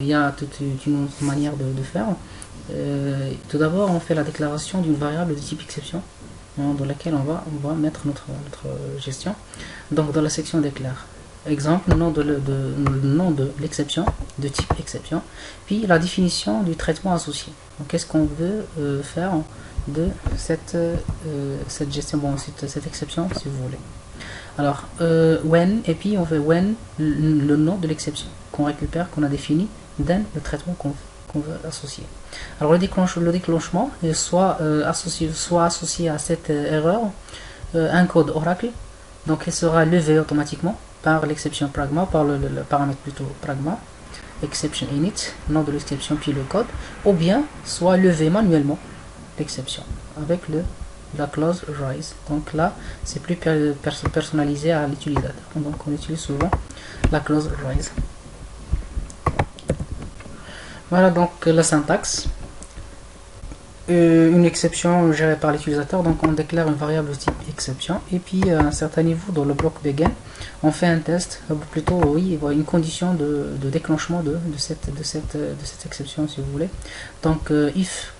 Il y a toute une autre manière de faire. Tout d'abord, on fait la déclaration d'une variable de type exception, dans laquelle on va mettre notre gestion. Donc dans la section déclare. Exemple, le nom de l'exception, de type exception, puis la définition du traitement associé. Donc qu'est-ce qu'on veut faire de cette gestion, bon, cette exception, si vous voulez. Alors, when, et puis on fait when, le nom de l'exception qu'on récupère, qu'on a défini, then le traitement qu'on veut associer. Alors le déclenchement est soit associé à cette erreur un code Oracle, donc il sera levé automatiquement par l'exception pragma, par le paramètre plutôt pragma, exception init, nom de l'exception puis le code, ou bien soit levé manuellement l'exception avec la clause rise. Donc là c'est plus personnalisé à l'utilisateur, donc on utilise souvent la clause rise. Voilà donc la syntaxe. Une exception gérée par l'utilisateur, donc on déclare une variable de type exception, et puis à un certain niveau dans le bloc begin on fait un test, plutôt oui, une condition de déclenchement de cette exception, si vous voulez. Donc if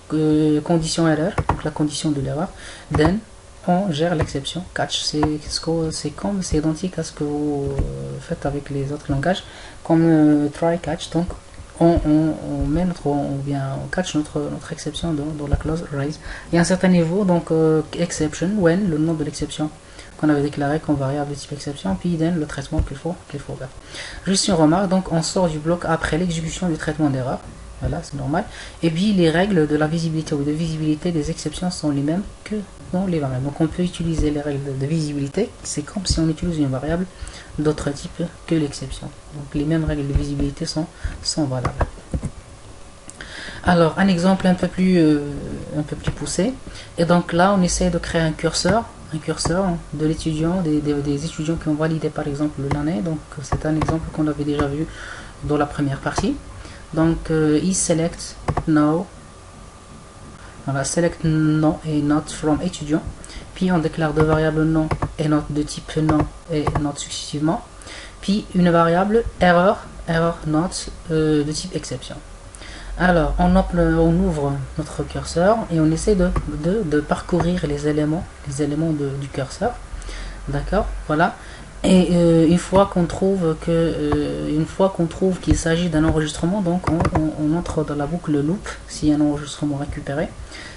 condition erreur, donc la condition de l'erreur, then on gère l'exception catch. C'est identique à ce que vous faites avec les autres langages, comme try catch. Donc on met on catch notre exception dans la clause raise. Et à un certain niveau, donc exception when, le nom de l'exception qu'on avait déclaré comme variable de type exception, puis then le traitement qu'il faut faire. Juste une remarque, donc on sort du bloc après l'exécution du traitement d'erreur. Voilà, c'est normal. Et puis les règles de la visibilité ou de visibilité des exceptions sont les mêmes que dans les variables. Donc on peut utiliser les règles de visibilité, c'est comme si on utilise une variable d'autre type que l'exception. Donc les mêmes règles de visibilité sont valables. Alors un exemple un peu plus poussé. Et donc là on essaie de créer un curseur de l'étudiant, des étudiants qui ont validé par exemple l'année. Donc c'est un exemple qu'on avait déjà vu dans la première partie. Donc select no, voilà, select no et not from étudiant, puis on déclare deux variables nom et not de type nom et not successivement, puis une variable error not de type exception. Alors on ouvre notre curseur et on essaie de parcourir les éléments du curseur, d'accord, voilà. Et une fois qu'on trouve qu'il s'agit d'un enregistrement, donc on entre dans la boucle loop s'il y a un enregistrement récupéré.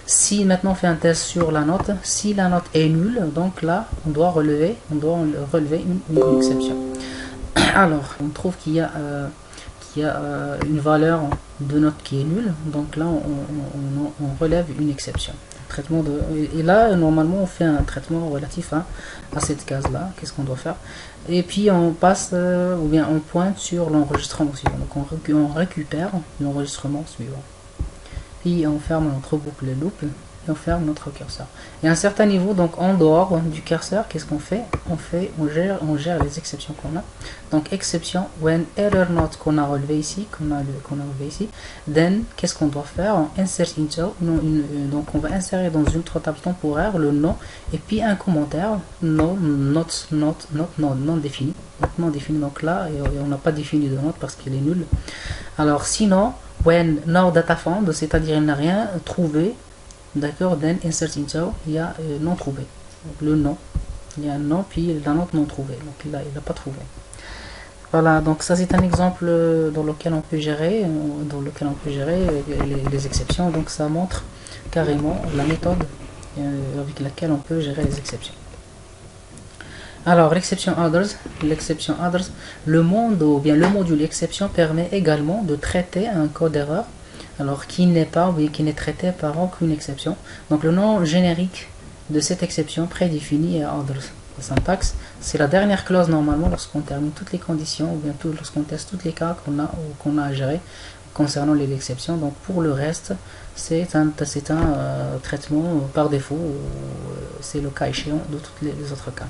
Si maintenant on fait un test sur la note, si la note est nulle, donc là on doit relever une exception. Alors on trouve qu'il y a une valeur de note qui est nulle, donc là on relève une exception. Et là normalement on fait un traitement relatif à cette case là. Qu'est-ce qu'on doit faire? Et puis on passe ou bien on pointe sur l'enregistrement suivant, donc on récupère l'enregistrement suivant, puis on ferme notre boucle loop et on ferme notre curseur. Et à un certain niveau, donc en dehors du curseur, qu'est-ce qu'on fait? On gère les exceptions qu'on a. Donc exception when error not qu'on a relevé ici, then qu'est-ce qu'on doit faire? On insert into, donc on va insérer dans une autre table temporaire le nom et puis un commentaire non défini. Donc non défini, donc là on n'a pas défini de note parce qu'il est nul. Alors sinon when no data found, c'est-à-dire il n'a rien trouvé. D'accord, then insert into, il y a non trouvé. Donc le nom, il y a un nom, puis la note non trouvée. Donc il n'a pas trouvé. Voilà, donc ça c'est un exemple dans lequel on peut gérer, les exceptions. Donc ça montre carrément la méthode avec laquelle on peut gérer les exceptions. Alors l'exception others, le module exception permet également de traiter un code d'erreur, alors qui n'est traité par aucune exception. Donc le nom générique de cette exception prédéfinie est others. La syntaxe, c'est la dernière clause normalement lorsqu'on termine toutes les conditions ou bien lorsqu'on teste tous les cas qu'on a à gérer concernant les exceptions. Donc pour le reste, c'est un traitement par défaut, c'est le cas échéant de tous les autres cas.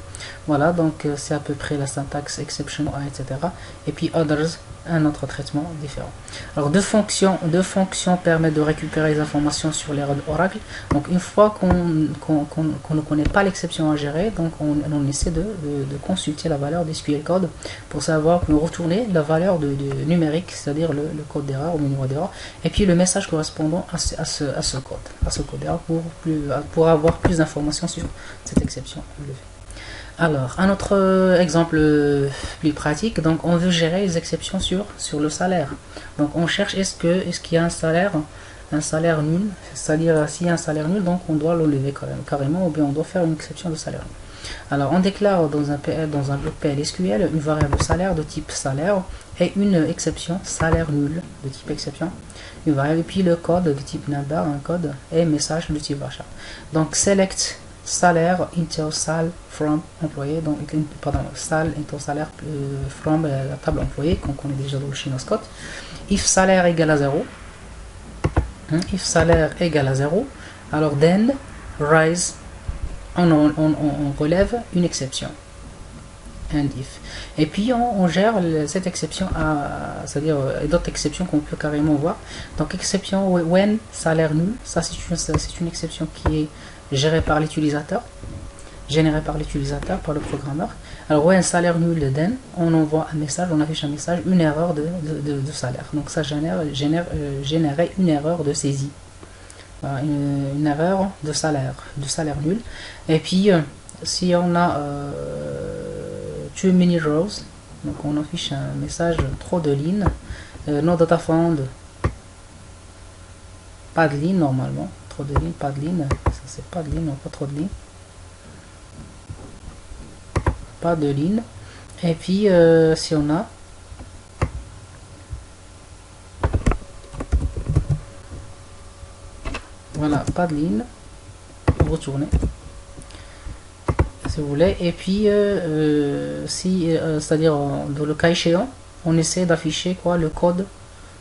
Voilà, donc c'est à peu près la syntaxe exception, etc. Et puis others, un autre traitement différent. Alors deux fonctions permettent de récupérer les informations sur l'erreur d'Oracle. Donc une fois qu'on ne connaît pas l'exception à gérer, donc on essaie de consulter la valeur du SQL code pour savoir, pour retourner la valeur de numérique, c'est-à-dire le code d'erreur ou le numéro d'erreur, et puis le message correspondant à ce code d'erreur pour avoir plus d'informations sur cette exception enlevée. Alors, un autre exemple plus pratique, donc on veut gérer les exceptions sur le salaire. Donc on cherche est-ce qu'il y a un salaire nul, c'est-à-dire s'il y a un salaire nul, donc on doit l'enlever carrément, ou bien on doit faire une exception de salaire nul. Alors on déclare dans un bloc PL/SQL une variable salaire de type salaire et une exception salaire nul de type exception, une variable, et puis le code de type number, un code, et message de type varchar. Donc select salaire into sal from employé, donc pardon, sal into salaire from la table employé qu'on connaît déjà dans le Chinoscode. If salaire égale à 0, if salaire égale à 0, alors then rise, on relève une exception, and if, et puis on gère cette exception c'est-à-dire d'autres exceptions qu'on peut carrément voir. Donc exception when salaire nul, ça c'est une exception qui est gérée par l'utilisateur, générée par l'utilisateur, par le programmeur. Alors when salaire nul, then on envoie un message, on affiche un message, une erreur de salaire. Donc ça générait une erreur de saisie, une erreur de salaire nul. Et puis si on a too many rows, donc on affiche un message trop de lignes, no data found, pas de ligne normalement, trop de lignes, pas de ligne, ça c'est pas de ligne, non pas trop de lignes, pas de ligne. Et puis si on a voilà, pas de ligne, retourner si vous voulez. Et puis c'est-à-dire dans le cas échéant, on essaie d'afficher quoi, le code,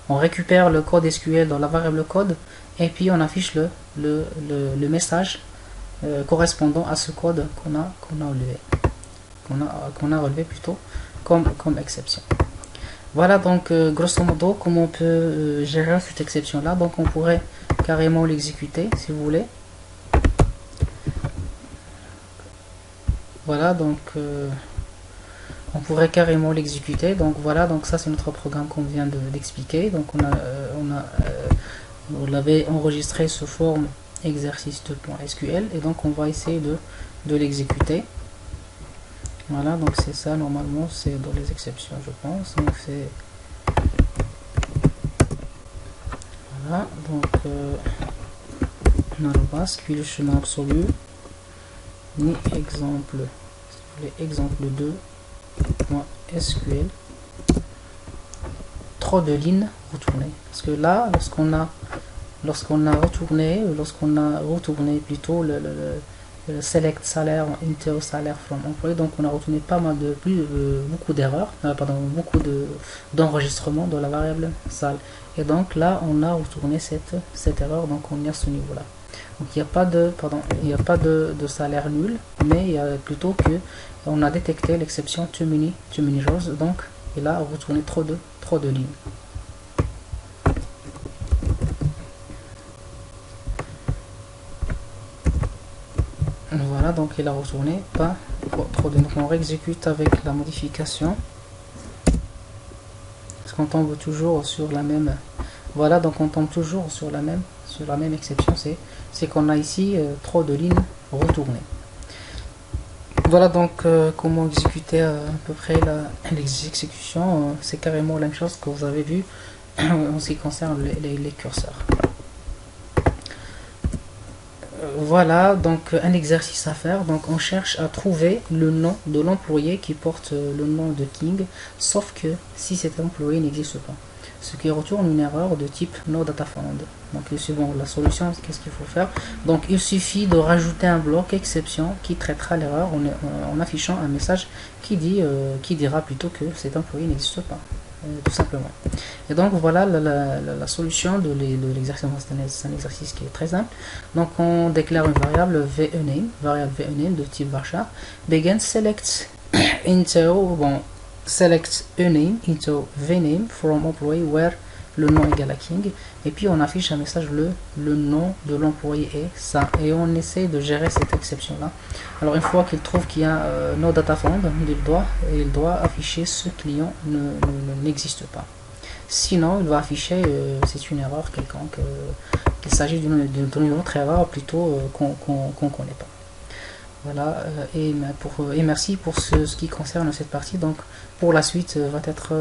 on récupère le code SQL dans la variable code, et puis on affiche le message correspondant à ce code qu'on a relevé plutôt comme exception. Voilà donc grosso modo comment on peut gérer cette exception là. Donc on pourrait carrément l'exécuter si vous voulez. Voilà, donc on pourrait carrément l'exécuter. Donc voilà, donc ça c'est notre programme qu'on vient d'expliquer. Donc on l'avait enregistré sous forme exercice2.sql, et donc on va essayer de l'exécuter. Voilà, donc c'est ça, normalement c'est dans les exceptions je pense. Donc c'est voilà, donc on a le bas, puis le chemin absolu, ni exemple, exemple 2.sql, trop de lignes retournées, parce que là lorsqu'on a retourné plutôt le select salaire into salaire from employee, donc on a retourné pas mal de beaucoup d'erreurs, beaucoup d'enregistrements dans la variable sal, et donc là on a retourné cette erreur, donc on est à ce niveau là. Donc il n'y a pas de salaire nul, mais il y a plutôt que on a détecté l'exception too many rows, donc il a retourné trop de lignes. Voilà, donc il a retourné pas trop de. Donc on réexécute avec la modification, parce qu'on tombe toujours sur la même. Voilà, donc on tombe toujours sur la même exception, c'est qu'on a ici trop de lignes retournées. Voilà donc comment exécuter à peu près l'exécution. C'est carrément la même chose que vous avez vu en ce qui concerne les curseurs. Voilà donc un exercice à faire. Donc on cherche à trouver le nom de l'employé qui porte le nom de King, sauf que si cet employé n'existe pas, ce qui retourne une erreur de type no data found. Donc suivant la solution, qu'est-ce qu'il faut faire? Donc il suffit de rajouter un bloc exception qui traitera l'erreur en affichant un message qui dira plutôt que cet employé n'existe pas, tout simplement. Et donc voilà la solution de l'exercice. C'est un exercice qui est très simple. Donc on déclare une variable vename, de type varchar, begin select into, bon, select a name into the name from employee where le nom égale à King, et puis on affiche un message le nom de l'employé est ça, et on essaie de gérer cette exception là. Alors une fois qu'il trouve qu'il y a no data found, il doit afficher ce client n'existe pas. Sinon il va afficher c'est une erreur quelconque, qu'il s'agit d'une autre erreur plutôt qu'on connaît pas. Voilà, et merci pour ce qui concerne cette partie. Donc pour la suite va être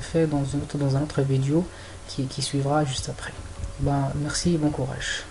fait dans un autre vidéo qui suivra juste après. Ben, merci et bon courage.